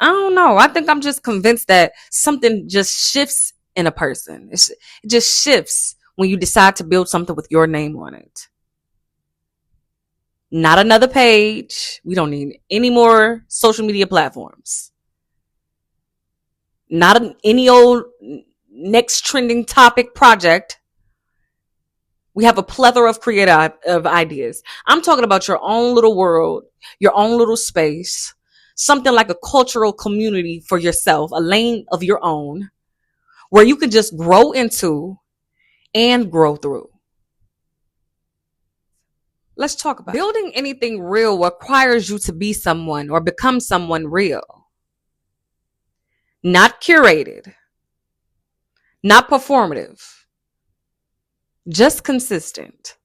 I don't know. I think I'm just convinced that something just shifts in a person. It just shifts when you decide to build something with your name on it. Not another page. We don't need any more social media platforms. Not any old next trending topic project. We have a plethora of creative ideas. I'm talking about your own little world, your own little space, something like a cultural community for yourself, a lane of your own where you can just grow into and grow through. Let's talk about building anything real requires you to be someone or become someone real. Not curated, not performative, just consistent.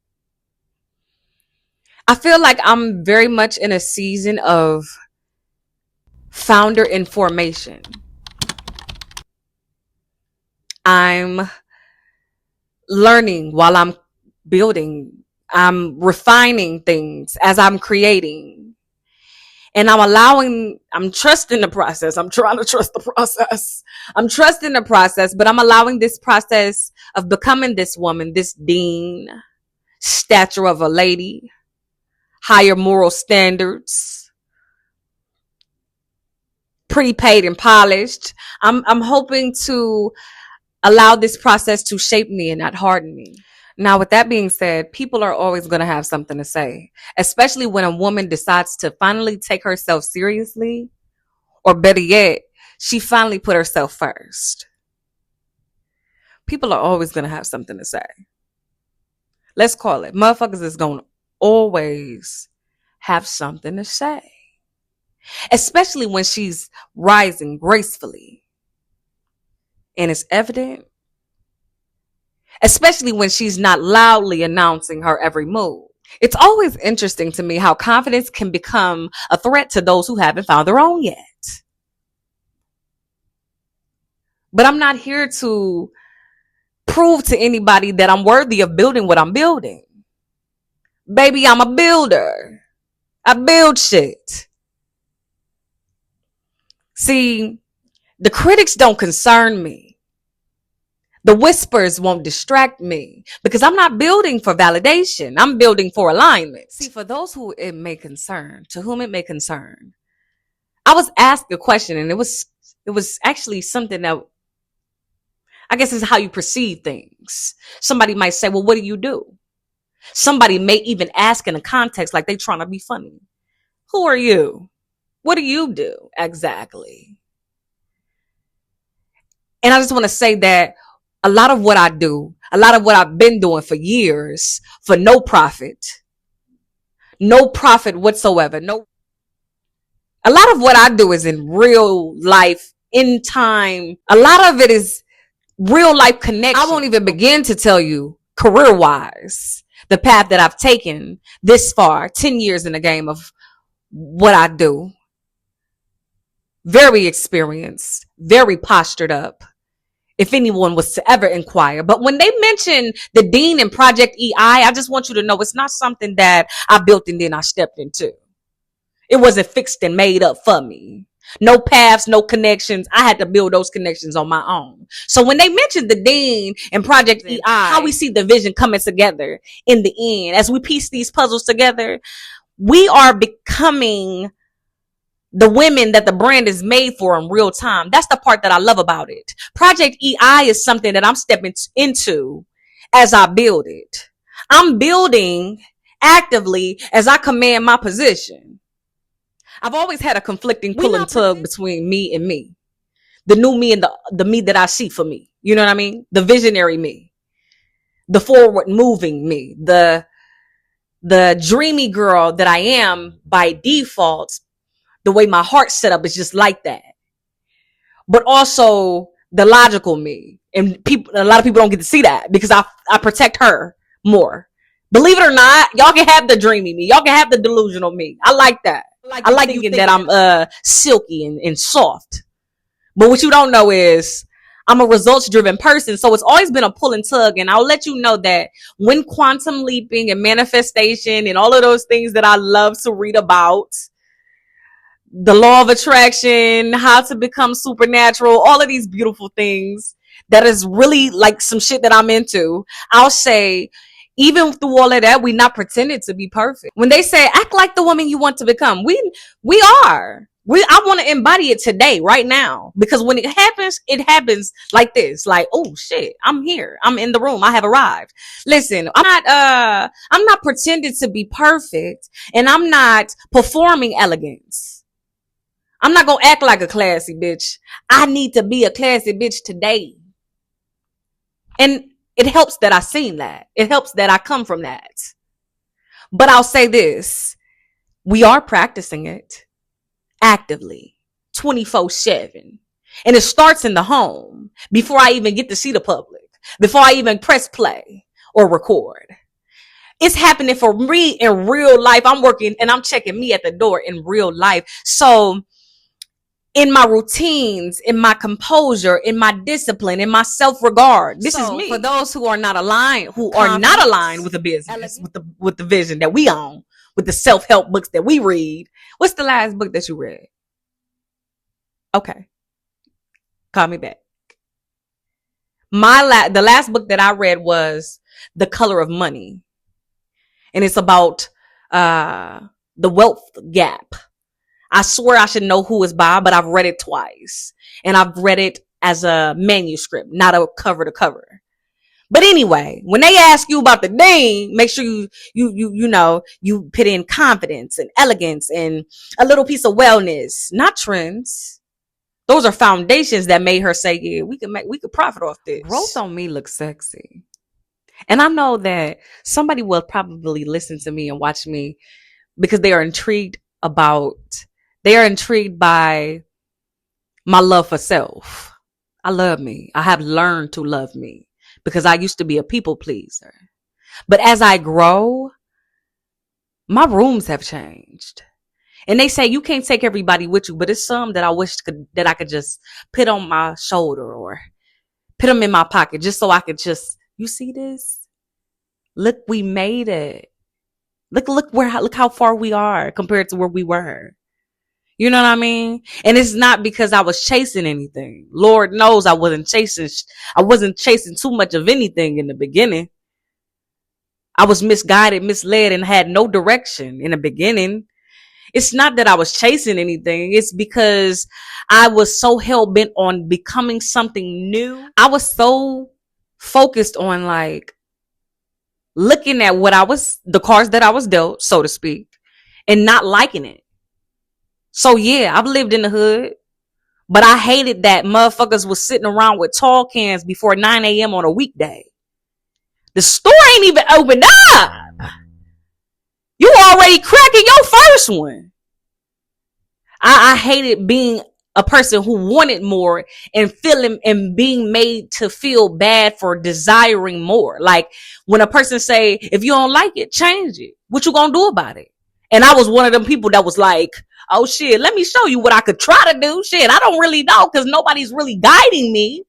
I feel like I'm very much in a season of founder information. I'm learning while I'm building. I'm refining things as I'm creating. And I'm trusting the process. I'm trying to trust the process. I'm trusting the process, but I'm allowing this process of becoming this woman, this dean, stature of a lady, higher moral standards, pretty paid and polished. I'm hoping to allow this process to shape me and not harden me. Now, with that being said, people are always going to have something to say, especially when a woman decides to finally take herself seriously, or better yet, she finally put herself first. People are always going to have something to say. Let's call it. Motherfuckers is going to always have something to say, especially when she's rising gracefully and it's evident. Especially when she's not loudly announcing her every move. It's always interesting to me how confidence can become a threat to those who haven't found their own yet. But I'm not here to prove to anybody that I'm worthy of building what I'm building. Baby, I'm a builder. I build shit. See, the critics don't concern me. The whispers won't distract me because I'm not building for validation. I'm building for alignment. See, for those who it may concern, to whom it may concern, I was asked a question, and it was actually something that I guess is how you perceive things. Somebody might say, well, what do you do? Somebody may even ask in a context like they trying to be funny. Who are you? What do you do exactly? And I just want to say that a lot of what I do, a lot of what I've been doing for years, for no profit whatsoever. A lot of what I do is in real life, in time. A lot of it is real life connection. I won't even begin to tell you career wise, the path that I've taken this far, 10 years in the game of what I do. Very experienced, very postured up, if anyone was to ever inquire. But when they mention the Dean and Project EI, I just want you to know it's not something that I built and then I stepped into. It wasn't fixed and made up for me. No paths, no connections. I had to build those connections on my own. So when they mentioned the Dean and Project EI, how we see the vision coming together in the end, as we piece these puzzles together, we are becoming the women that the brand is made for in real time. That's the part that I love about it. Project EI is something that I'm stepping into as I build it. I'm building actively as I command my position. I've always had a conflicting pull and tug between me and me. The new me and the me that I see for me. You know what I mean? The visionary me. The forward moving me. The dreamy girl that I am by default. The way my heart's set up is just like that. But also the logical me. And a lot of people don't get to see that because I protect her more. Believe it or not, y'all can have the dreamy me. Y'all can have the delusional me. I like that. I like thinking that I'm silky and soft. But what you don't know is I'm a results driven person. So it's always been a pull and tug. And I'll let you know that when quantum leaping and manifestation and all of those things that I love to read about, the law of attraction, how to become supernatural, all of these beautiful things that is really like some shit that I'm into. I'll say, even through all of that, we not pretending to be perfect. When they say act like the woman you want to become, we are. I want to embody it today, right now, because when it happens like this. Like, oh shit, I'm here. I'm in the room. I have arrived. Listen, I'm not pretending to be perfect, and I'm not performing elegance. I'm not gonna act like a classy bitch. I need to be a classy bitch today. And it helps that I seen that. It helps that I come from that. But I'll say this. We are practicing it actively, 24/7. And it starts in the home before I even get to see the public, before I even press play or record. It's happening for me in real life. I'm working and I'm checking me at the door in real life. So in my routines, in my composure, in my discipline, in my self-regard. This is me. For those who are not aligned, with the business, with the vision that we own, with the self-help books that we read. What's the last book that you read? Okay. Call me back. The last book that I read was The Color of Money. And it's about the wealth gap. I swear I should know who it's by, but I've read it twice. And I've read it as a manuscript, not a cover to cover. But anyway, when they ask you about the name, make sure you put in confidence and elegance and a little piece of wellness, not trends. Those are foundations that made her say, yeah, we could profit off this. Growth on me looks sexy. And I know that somebody will probably listen to me and watch me because they are intrigued by my love for self. I love me. I have learned to love me because I used to be a people pleaser. But as I grow, my rooms have changed. And they say you can't take everybody with you, but it's some that I wish that I could just put on my shoulder or put them in my pocket just so I could just, you see this? Look, we made it. Look how far we are compared to where we were. You know what I mean? And it's not because I was chasing anything. Lord knows I wasn't chasing too much of anything in the beginning. I was misguided, misled, and had no direction in the beginning. It's not that I was chasing anything. It's because I was so hell-bent on becoming something new. I was so focused on like looking at the cards that I was dealt, so to speak, and not liking it. So yeah, I've lived in the hood, but I hated that motherfuckers was sitting around with tall cans before 9 a.m. on a weekday. The store ain't even opened up. You already cracking your first one. I hated being a person who wanted more and feeling and being made to feel bad for desiring more. Like when a person say, if you don't like it, change it. What you gonna do about it? And I was one of them people that was like, oh shit, let me show you what I could try to do. Shit, I don't really know because nobody's really guiding me.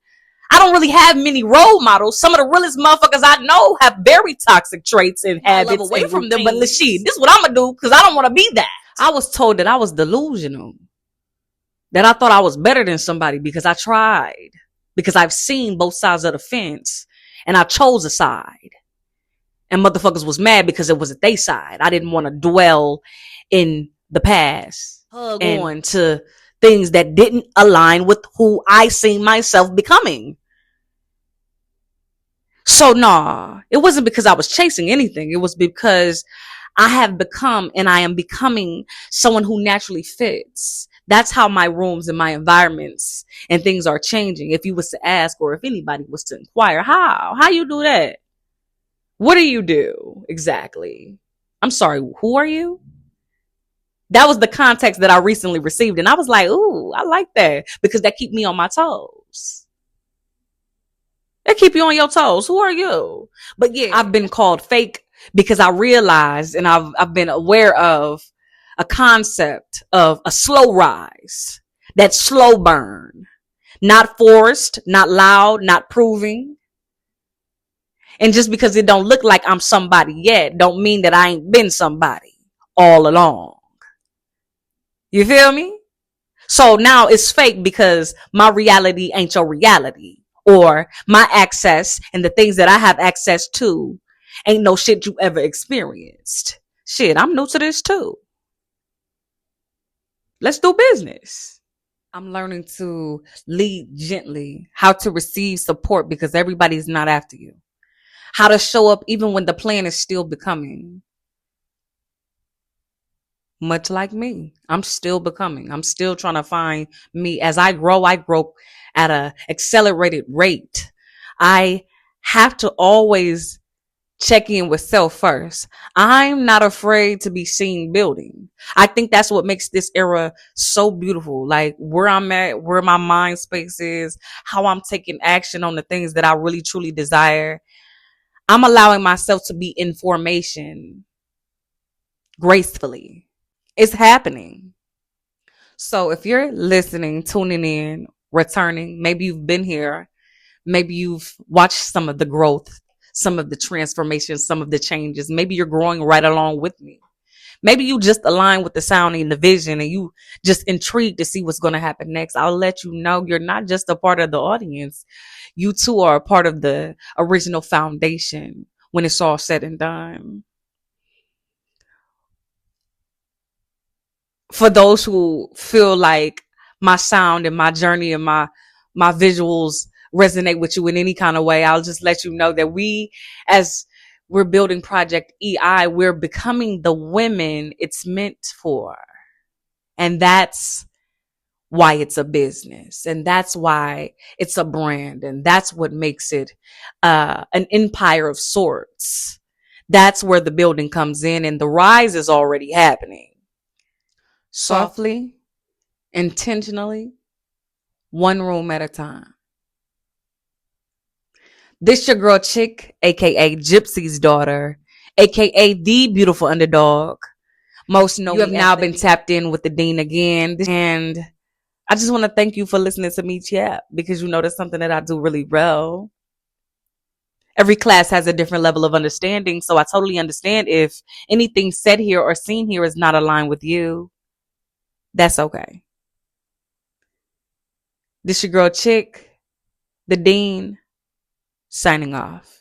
I don't really have many role models. Some of the realest motherfuckers I know have very toxic traits and habits away from them. But shit, this is what I'm gonna do because I don't want to be that. I was told that I was delusional. That I thought I was better than somebody because I tried. Because I've seen both sides of the fence and I chose a side. And motherfuckers was mad because it wasn't their side. I didn't want to dwell in the past. Hug on to things that didn't align with who I seen myself becoming. So nah, it wasn't because I was chasing anything. It was because I have become and I am becoming someone who naturally fits. That's how my rooms and my environments and things are changing. If you was to ask or if anybody was to inquire, how you do that? What do you do exactly? I'm sorry, who are you? That was the context that I recently received. And I was like, ooh, I like that because that keep me on my toes. That keep you on your toes. Who are you? But yeah, I've been called fake because I realized and I've been aware of a concept of a slow rise, that slow burn, not forced, not loud, not proving. And just because it don't look like I'm somebody yet, don't mean that I ain't been somebody all along. You feel me? So now it's fake because my reality ain't your reality. Or my access and the things that I have access to ain't no shit you ever experienced. Shit, I'm new to this too. Let's do business. I'm learning to lead gently, how to receive support because everybody's not after you, how to show up even when the plan is still becoming. Much like me, I'm still becoming. I'm still trying to find me. As I grow at a accelerated rate. I have to always check in with self first. I'm not afraid to be seen building. I think that's what makes this era so beautiful. Like where I'm at, where my mind space is, how I'm taking action on the things that I really truly desire. I'm allowing myself to be in formation gracefully. It's happening. So if you're listening, tuning in, returning, maybe you've been here, maybe you've watched some of the growth, some of the transformation, some of the changes. Maybe you're growing right along with me. Maybe you just align with the sound and the vision and you just intrigued to see what's going to happen next. I'll let you know you're not just a part of the audience. You too are a part of the original foundation when it's all said and done. For those who feel like my sound and my journey and my visuals resonate with you in any kind of way, I'll just let you know that as we're building Project EI, we're becoming the women it's meant for. And that's why it's a business. And that's why it's a brand. And that's what makes it an empire of sorts. That's where the building comes in and the rise is already happening. Softly, intentionally, one room at a time. This your girl Chick, aka Gypsy's daughter, aka the beautiful underdog. Most know you have now been tapped in with the Dean again. And I just want to thank you for listening to me chat because you know that's something that I do really well. Every class has a different level of understanding, so I totally understand if anything said here or seen here is not aligned with you. That's okay. This your girl Chick, the Dean, signing off.